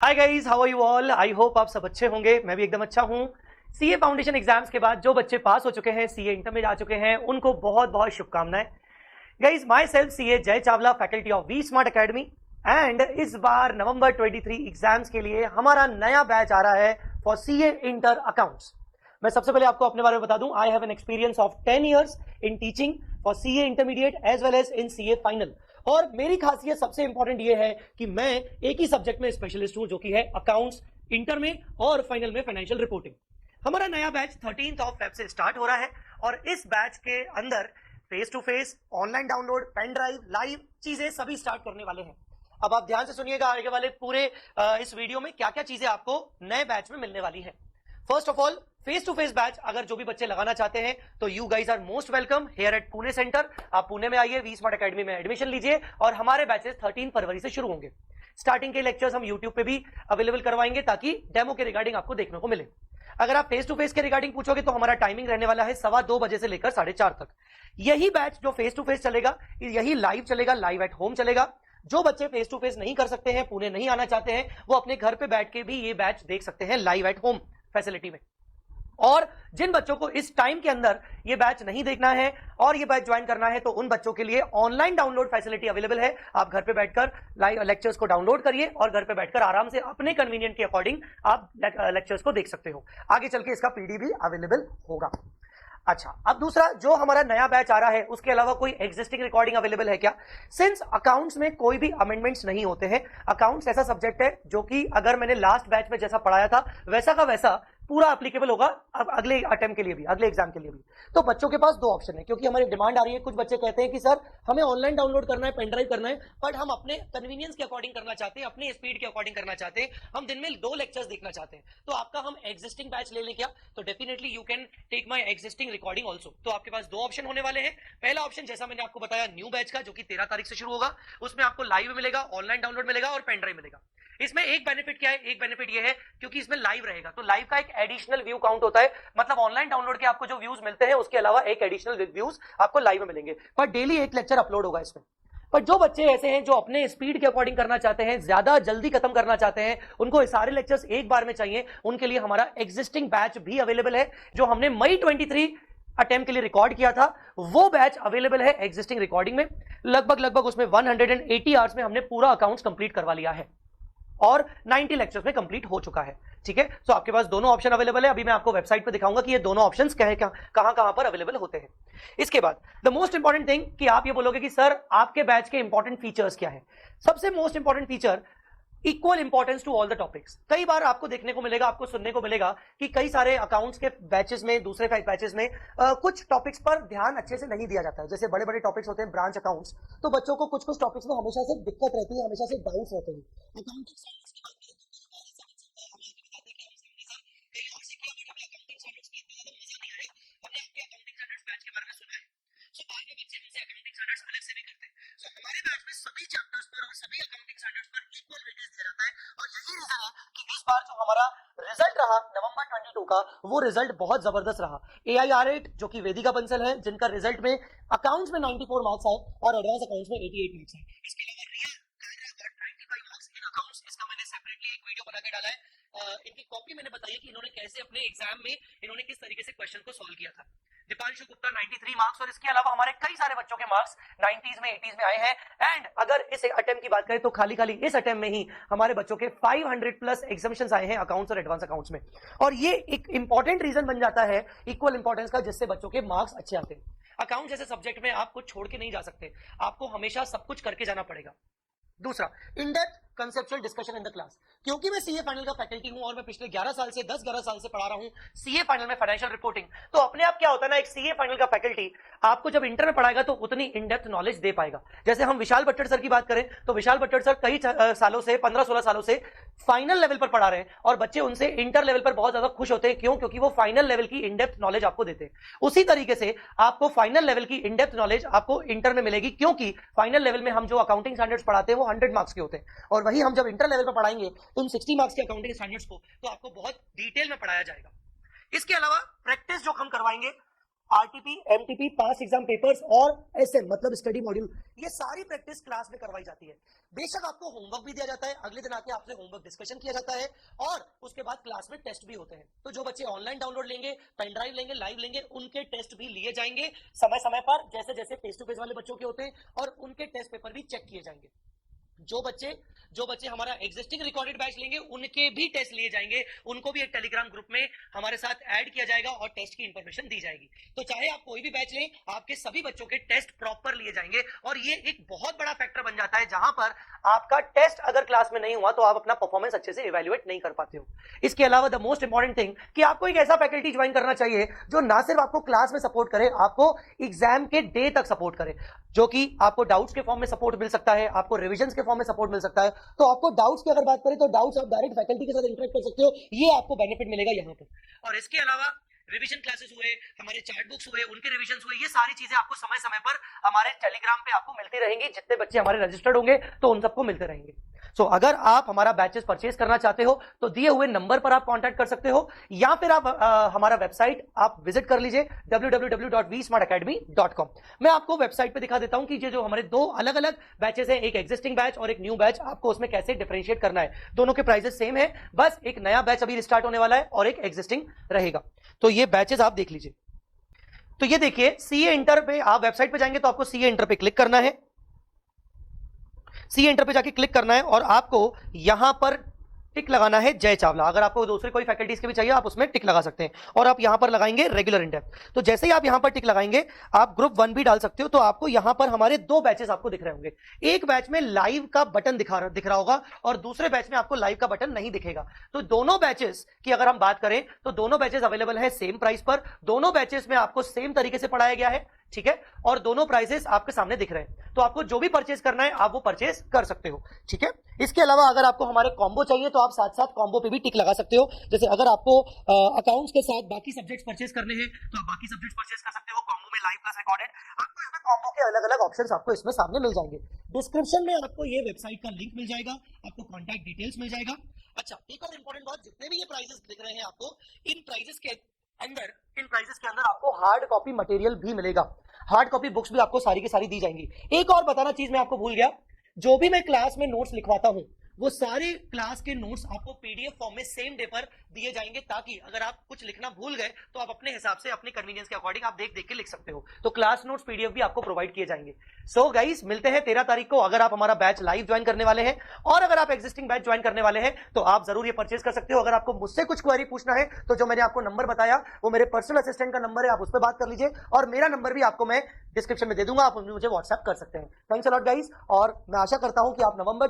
Hi guys, how are you all. I hope आप सब अच्छे होंगे। मैं भी एकदम अच्छा हूं। सीए फाउंडेशन एग्जाम्स के बाद जो बच्चे पास हो चुके हैं, सीए इंटर में जा चुके हैं, उनको बहुत बहुत शुभकामनाएं। Guys, my self CA Jai Chawla, faculty of V smart Academy. एंड इस बार नवंबर 23 एग्जाम्स के लिए हमारा नया बैच आ रहा है फॉर सीए इंटर अकाउंट्स। मैं सबसे पहले आपको अपने बारे में बता दूं, I have an experience of 10 years in teaching for CA intermediate as well as in CA final. और मेरी खासियत सबसे इंपॉर्टेंट ये है कि मैं एक ही सब्जेक्ट में स्पेशलिस्ट हूं, जो कि है अकाउंट्स, इंटर में और फाइनल में फाइनेंशियल रिपोर्टिंग। हमारा नया बैच 13 फेब से स्टार्ट हो रहा है और इस बैच के अंदर face to face, online download, pen drive, live चीजें सभी स्टार्ट करने वाले हैं। अब आप ध्यान से सुनिएगा आगे वाले पूरे इस वीडियो में क्या क्या चीजें आपको नए बैच में मिलने वाली है। First of all, face to face batch अगर जो भी बच्चे लगाना चाहते हैं तो you guys are most welcome here at Pune centre. आप पुणे में आइए, वी स्मार्ट अकेडमी में एडमिशन लीजिए और हमारे बैचेस 13 फरवरी से शुरू होंगे। स्टार्टिंग के लेक्चर्स हम यूट्यूब पे भी अवेलेबल करवाएंगे ताकि डेमो के रिगार्डिंग आपको देखने को मिले। अगर आप फेस टू फेस के रिगार्डिंग पूछोगे तो हमारा टाइमिंग रहने वाला है 2:15 बजे से लेकर 4:30 तक। यही बैच जो फेस टू फेस चलेगा, यही लाइव चलेगा, लाइव एट होम चलेगा। जो बच्चे फेस टू फेस नहीं कर सकते हैं, पुणे नहीं आना चाहते हैं, वो अपने घर पे बैठ के भी ये बैच देख सकते हैं लाइव एट होम फैसिलिटी में। और जिन बच्चों को इस टाइम के अंदर ये बैच नहीं देखना है और ये बैच ज्वाइन करना है, तो उन बच्चों के लिए ऑनलाइन डाउनलोड फैसिलिटी अवेलेबल है। आप घर पे बैठकर लाइव लेक्चर्स को डाउनलोड करिए और घर पे बैठकर आराम से अपने कन्वीनियंट के अकॉर्डिंग आप लेक्चर्स को देख सकते हो। आगे चल के इसका पीडी भी अवेलेबल होगा। अच्छा, अब दूसरा जो हमारा नया बैच आ रहा है, उसके अलावा कोई एग्जिस्टिंग रिकॉर्डिंग अवेलेबल है क्या? सिंस अकाउंट्स में कोई भी अमेंडमेंट्स नहीं होते हैं, अकाउंट्स ऐसा सब्जेक्ट है जो कि अगर मैंने लास्ट बैच में जैसा पढ़ाया था वैसा का वैसा पूरा एप्लीकेबल होगा अब अगले अटेम्प्ट के लिए भी, अगले एग्जाम के लिए भी। तो बच्चों के पास दो ऑप्शन है, क्योंकि हमारी डिमांड आ रही है। कुछ बच्चे कहते हैं कि सर हमें ऑनलाइन डाउनलोड करना है, पेन ड्राइव करना है, बट हम अपने कन्वीनियंस के अकॉर्डिंग करना चाहते हैं, अपने स्पीड के अकॉर्डिंग करना चाहते हैं, हम दिन में 2 लेक्चर्स देखना चाहते हैं। तो आपका हम एग्जिस्टिंग बैच ले लें क्या? तो definitely you can take my existing recording also. तो आपके पास 2 ऑप्शन होने वाले हैं। पहला ऑप्शन जैसा मैंने आपको बताया, न्यू बैच का, जो कि 13 तारीख से शुरू होगा। उसमें आपको लाइव मिलेगा, ऑनलाइन डाउनलोड मिलेगा और पेन ड्राइव मिलेगा। इसमें एक बेनिफिट क्या है? एक बेनिफिट ये है क्योंकि इसमें लाइव रहेगा, तो लाइव का एक एडिशनल व्यू काउंट होता है। मतलब ऑनलाइन डाउनलोड के आपको जो व्यूज मिलते हैं उसके अलावा एक एडिशनल व्यूज आपको लाइव में मिलेंगे। पर डेली एक लेक्चर अपलोड होगा इसमें। पर जो बच्चे ऐसे हैं जो अपने स्पीड के अकॉर्डिंग करना चाहते हैं, ज्यादा जल्दी खत्म करना चाहते हैं, उनको सारे लेक्चर्स एक बार में चाहिए, उनके लिए हमारा एग्जिस्टिंग बैच भी अवेलेबल है। जो हमने मई 23 अटेम्प्ट के लिए रिकॉर्ड किया था, वो बैच अवेलेबल है एग्जिस्टिंग रिकॉर्डिंग में। लगभग उसमें 180 आवर्स में हमने पूरा अकाउंट्स कंप्लीट करवा लिया है और 90 लेक्चर्स में कंप्लीट हो चुका है। ठीक है, तो आपके पास दोनों ऑप्शन अवेलेबल है। अभी मैं आपको वेबसाइट पे दिखाऊंगा कि ये दोनों ऑप्शंस कहां पर अवेलेबल होते हैं। इसके बाद द मोस्ट इंपॉर्टेंट थिंग कि आप ये बोलोगे कि सर आपके बैच के इंपॉर्टेंट फीचर्स क्या है। सबसे most important feature, equal importance to all the topics. कई बार आपको देखने को मिलेगा, आपको सुनने को मिलेगा कि कई सारे अकाउंट्स के बैचेस में, दूसरे बैचेस में कुछ टॉपिक्स पर ध्यान अच्छे से नहीं दिया जाता है। जैसे बड़े बड़े टॉपिक्स होते हैं, ब्रांच अकाउंट्स, तो बच्चों को कुछ कुछ टॉपिक्स में हमेशा से दिक्कत रहती है, हमेशा से डाउट्स रहते हैं। अकाउंटिंग स्टैंडर्ड्स की बात करें तो हमारे बैच में सभी चैप्टर्स पर और सभी अकाउंटिंग स्टैंडर्ड्स पर इक्वल वेटेज दिया जाता है। और यही रीजन है कि इस बार जो हमारा रिजल्ट रहा नवंबर 22 का, वो रिजल्ट बहुत जबरदस्त रहा। AIR8 जो कि वेदिका बंसल है, जिनका रिजल्ट में अकाउंट्स में 94 मार्क्स आए और एडवांस अकाउंट्स में 88 मार्क्स आए। इसके अलावा रियल 95 मार्क्स इन अकाउंट्स, इसका मैंने सेपरेटली एक वीडियो बना के डाला है। इनकी कॉपी मैंने बताई है कि इन्होंने कैसे अपने एग्जाम में इन्होंने किस तरीके से क्वेश्चन को सॉल्व किया था। दीपांशु गुप्ता 93 मार्क्स, और इसके अलावा हमारे कई सारे बच्चों के मार्क्स 90s में, 80s में आए हैं। एंड अगर इस अटेम्प्ट की बात करें तो खाली इस अटेम्प्ट में ही हमारे बच्चों के 500 प्लस एग्जामिशंस आए हैं अकाउंट्स और एडवांस अकाउंट्स में। और ये एक इंपॉर्टेंट रीजन बन जाता है इक्वल इंपॉर्टेंस का, जिससे बच्चों के मार्क्स अच्छे आते हैं। अकाउंट जैसे सब्जेक्ट में आप कुछ छोड़ के नहीं जा सकते, आपको हमेशा सब कुछ करके जाना पड़ेगा। दूसरा, in depth conceptual discussion in the class. क्योंकि मैं सीए फाइनल का फैकल्टी हूं और मैं पिछले 11 साल से 10-11 साल से पढ़ा रहा हूं सीए फाइनल में फाइनेंशियल रिपोर्टिंग, तो अपने आप क्या होता है ना, एक सीए फाइनल का फैकल्टी आपको जब इंटर में पढ़ाएगा तो उतनी इन डेप्थ नॉलेज दे पाएगा। जैसे हम विशाल भट्टर सर की बात करें तो विशाल भट्टर सर कई सालों से, 15-16 सालों से फाइनल लेवल पर पढ़ा रहे हैं और बच्चे उनसे इंटर लेवल पर बहुत ज्यादा खुश होते हैं। क्यों? क्योंकि वो फाइनल लेवल की इन डेप्थ नॉलेज आपको देते हैं। उसी तरीके से आपको फाइनल लेवल की इन डेप्थ नॉलेज आपको इंटर में मिलेगी, क्योंकि फाइनल लेवल में हम जो अकाउंटिंग स्टैंडर्ड्स पढ़ाते हैं वो 100 मार्क्स के होते हैं, और वही हम जब इंटर लेवल पर पढ़ाएंगे तो उन 60 मार्क्स के अकाउंटिंग स्टैंडर्ड्स को तो आपको बहुत डिटेल में पढ़ाया जाएगा। इसके अलावा प्रैक्टिस जो हम करवाएंगे आरटीपी, एमटीपी, पास एग्जाम पेपर्स और एसएम मतलब स्टडी मॉड्यूल, ये सारी प्रैक्टिस क्लास में करवाई जाती है। बेशक आपको होमवर्क भी दिया जाता है, अगले दिन आके आपसे होमवर्क डिस्कशन किया जाता है और उसके बाद क्लास में टेस्ट भी होते हैं। तो जो बच्चे ऑनलाइन डाउनलोड लेंगे, पेन ड्राइव लेंगे, लाइव लेंगे, उनके टेस्ट भी लिए जाएंगे समय समय पर, जैसे जैसे फेस टू फेस वाले बच्चों के होते हैं, और उनके टेस्ट पेपर भी चेक किए जाएंगे। जो बच्चे हमारा एग्जिस्टिंग रिकॉर्डेड बैच लेंगे उनके भी टेस्ट लिए जाएंगे, उनको भी एक टेलीग्राम ग्रुप में हमारे साथ ऐड किया जाएगा और टेस्ट की इंफॉर्मेशन दी जाएगी। तो चाहे आप कोई भी बैच लें, आपके सभी बच्चों के टेस्ट प्रॉपर लिए जाएंगे और ये एक बहुत बड़ा फैक्टर बन जाता है जहां पर आपका टेस्ट अगर क्लास में नहीं हुआ तो आप अपना परफॉर्मेंस अच्छे से इवेल्युएट नहीं कर पाते हो। इसके अलावा द मोस्ट इंपॉर्टेंट थिंग कि आपको एक ऐसा फैकल्टी ज्वाइन करना चाहिए जो ना सिर्फ आपको क्लास में सपोर्ट करे, आपको एग्जाम के डे तक सपोर्ट करे, जो कि आपको डाउट्स के फॉर्म में सपोर्ट मिल सकता है, आपको रिविजन के फॉर्म में सपोर्ट मिल सकता है। तो आपको डाउट्स की अगर बात करें तो डाउट्स आप डायरेक्ट फैकल्टी के साथ इंटरेक्ट कर सकते हो, ये आपको बेनिफिट मिलेगा यहाँ पर। और इसके अलावा रिवीजन क्लासेस हुए, हमारे चार्ट बुक्स हुए, उनके रिवीजन हुए, ये सारी चीजें आपको समय समय पर हमारे टेलीग्राम पे आपको मिलती रहेंगी। जितने बच्चे हमारे रजिस्टर्ड होंगे तो उन सबको मिलते रहेंगे। सो अगर आप हमारा बैचेस परचेज करना चाहते हो तो दिए हुए नंबर पर आप कांटेक्ट कर सकते हो, या फिर आप हमारा वेबसाइट आप विजिट कर लीजिए www.vsmartacademy.com। मैं आपको वेबसाइट पे दिखा देता हूं कि ये जो हमारे दो अलग अलग बैचेस हैं, एक एग्जिस्टिंग बैच और एक न्यू बैच, आपको उसमें कैसे डिफरेंशिएट करना है। दोनों के प्राइसेस सेम है, बस एक नया बैच अभी स्टार्ट होने वाला है और एक एग्जिस्टिंग रहेगा। तो ये बैचेस आप देख लीजिए। तो ये देखिए सीए इंटर पे आप वेबसाइट पे जाएंगे तो आपको सीए इंटर पे क्लिक करना है, सीए इंटर पे जाके क्लिक करना है और आपको यहां पर टिक लगाना है जय चावला। अगर आपको दूसरे कोई फैकल्टीज के भी चाहिए आप उसमें टिक लगा सकते हैं और आप यहां पर लगाएंगे रेगुलर इन डेप्थ। तो जैसे ही आप यहां पर टिक लगाएंगे आप ग्रुप 1 भी डाल सकते हो। तो आपको यहां पर हमारे दो बैचेस आपको दिख रहे होंगे, एक बैच में लाइव का बटन दिख रहा होगा और दूसरे बैच में आपको लाइव का बटन नहीं दिखेगा। तो दोनों बैचेस की अगर हम बात करें तो दोनों बैचेस अवेलेबल है सेम प्राइस पर, दोनों बैचेस में आपको सेम तरीके से पढ़ाया गया है, ठीक है, और दोनों प्राइसेस आपके सामने दिख रहे हैं। तो आपको जो भी परचेज करना है आप वो परचेज कर सकते हो, ठीक है। इसके अलावा अगर आपको हमारे कॉम्बो चाहिए तो आप साथ साथ कॉम्बो पे भी टिक लगा सकते हो। जैसे अगर आपको अकाउंट्स के साथ बाकी सब्जेक्ट्स परचेज करने हैं तो आप बाकी सब्जेक्ट्स परचेज कर सकते हो कॉम्बो में, लाइव प्लस रिकॉर्डेड। आपको इसमें कॉम्बो के अलग अलग ऑप्शंस आपको इसमें सामने मिल जाएंगे। डिस्क्रिप्शन में आपको ये वेबसाइट का लिंक मिल जाएगा, आपको कॉन्टैक्ट डिटेल्स मिल जाएगा। अच्छा, एक और इंपॉर्टेंट बात, जितने भी ये प्राइजेस दिख रहे हैं आपको, इन प्राइजेस के अंदर आपको हार्ड कॉपी मटेरियल भी मिलेगा, हार्ड कॉपी बुक्स भी आपको सारी की सारी दी जाएंगी। एक और बताना चीज मैं आपको भूल गया, जो भी मैं क्लास में नोट्स लिखवाता हूं वो सारे क्लास के नोट्स आपको पीडीएफ फॉर्म में सेम डे पर दिए जाएंगे, ताकि अगर आप कुछ लिखना भूल गए तो आप अपने हिसाब से अपनी कन्वीनियंस के अकॉर्डिंग आप देख देख के लिख सकते हो। तो क्लास नोट्स पीडीएफ भी आपको प्रोवाइड किए जाएंगे। सो गाइस, मिलते हैं 13 तारीख को। अगर आप हमारा बैच लाइव ज्वाइन करने वाले हैं और अगर आप एग्जिस्टिंग बैच ज्वाइन करने वाले हैं तो आप जरूर ये परचेज कर सकते हो। अगर आपको मुझसे कुछ क्वेरी पूछना है तो जो मैंने आपको नंबर बताया वो मेरे पर्सनल असिस्टेंट का नंबर है, आप उस पर बात कर लीजिए और मेरा नंबर भी आपको मैं डिस्क्रिप्शन में दे दूंगा, आप मुझे व्हाट्सएप कर सकते हैं। थैंक्स अ लॉट गाइस, और मैं आशा करता हूं कि आप नवंबर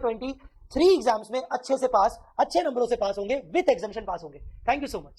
23 एग्जाम्स में अच्छे से पास, अच्छे नंबरों से पास होंगे, विद एग्जामिनेशन पास होंगे। Thank you so much.